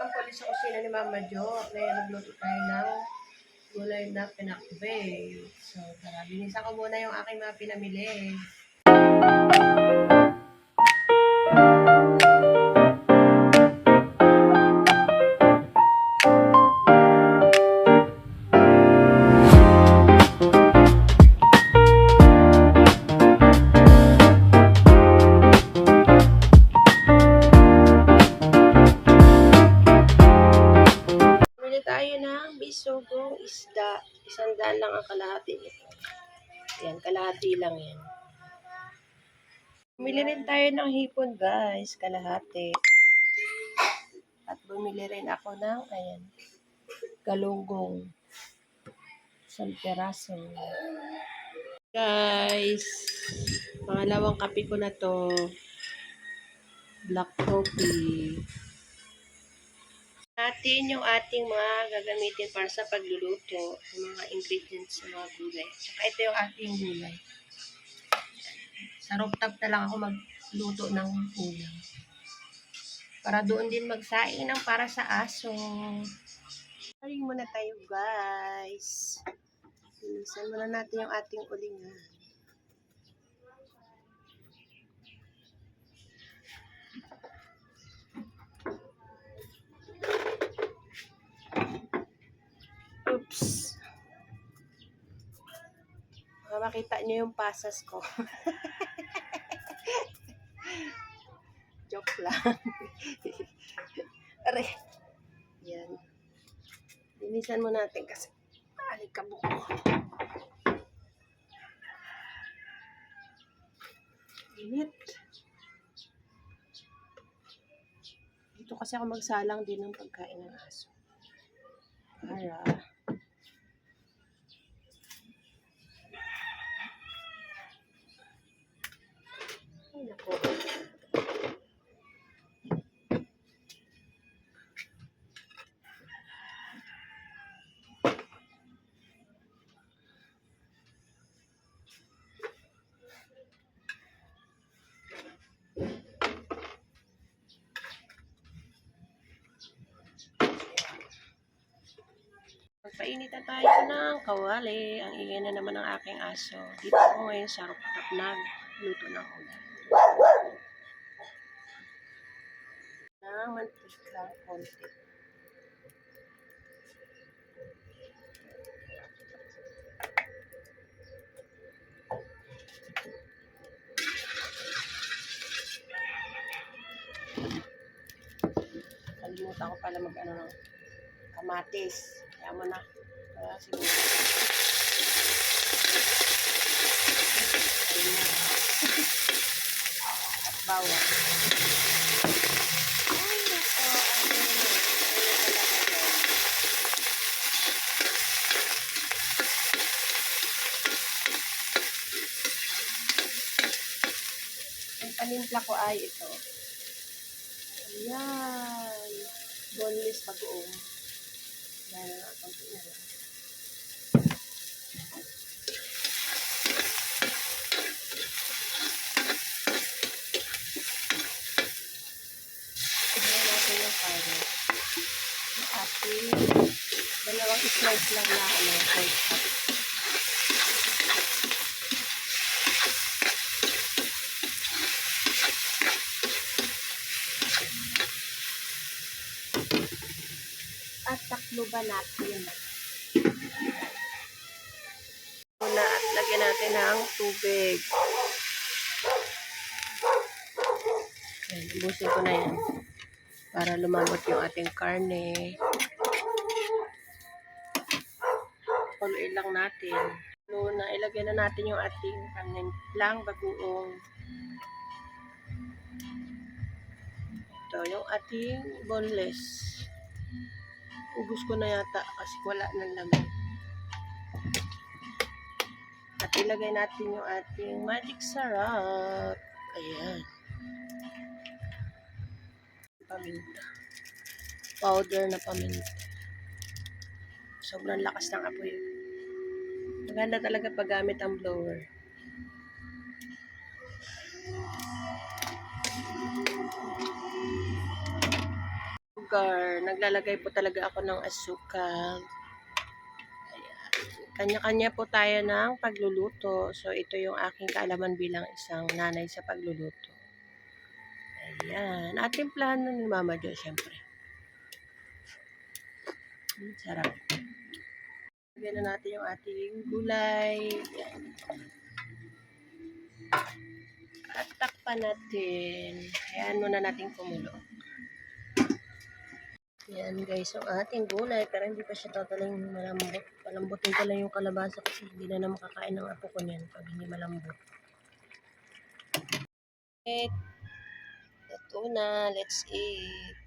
naman po ulit sa kusina ni Mama Jo. Ngayon nagluto tayo ng gulay na pinakbay. So, tara, binisa ko muna yung aking mga pinamili. Tayo ng bisugong isda. 100 lang ang kalahati nito. Yan, kalahati lang yan. Bumili rin tayo ng hipon, guys. Kalahati. At bumili rin ako ng, ayan, galunggong. 1 peraso. Guys, pangalawang kape ko na to. Black coffee. Natin yung ating mga gagamitin para sa pagluluto, yung mga ingredients sa mga gulay. Saka ito yung ating gulay. Sa rooftop na lang ako magluto ng ulam. Para doon din magsaing ng para sa aso. Saling muna tayo, guys. Pinisan muna natin yung ating ulingan. Oops. Baka makita nyo yung pasas ko. Joke lang. Aray. Yan. Linisan mo natin kasi alikabok ko. Init. Dito kasi ako magsalang din ng pagkain ng aso. Para ay nako. Magpainit na tayo ng kawali. Ang ingay na naman ng aking aso. Dito ako ngayon sa rooftop nagluto ng ulam. Ng mantika konti. Kalimutan ko pala mag-ano ng kamatis. Kaya mo na. Kaya siguro. At bawang. Ay, nako. Ang panimpla ko ay ito. Ayan. Boneless bagoong. Dahil na konti na lang. Tignan natin yung fire. Yung ating dalawang slice lang na pork chop. At takluban natin. Muna at lagyan natin ng tubig. Yan, ubusin ko na yan. Para lumambot yung ating karne. Kuluin lang natin. Muna, ilagay na natin yung ating panimplang bagoong. Ito, yung ating boneless. Ubus ko na yata kasi wala ng laman. At ilagay natin yung ating magic sarap. Ayan. Paminta. Powder na paminta. Sobrang lakas ng apoy. Maganda talaga pag gamit ang blower. sugar. Naglalagay po talaga ako ng asukal. Ayan. Kanya-kanya po tayo ng pagluluto. So, ito yung aking kaalaman bilang isang nanay sa pagluluto. Ayan. Ating plano ni Mama Jo, syempre. Sarap. Lagyan na natin yung ating gulay. Ayan. At takpan natin. Ayan muna natin kumulo. Ayan guys, yung ating gulay. Pero hindi pa siya totaling malambot. Palambutin ko lang yung kalabasa kasi hindi na makakain ng apo ko niyan pag hindi malambot. Ito na. Let's eat.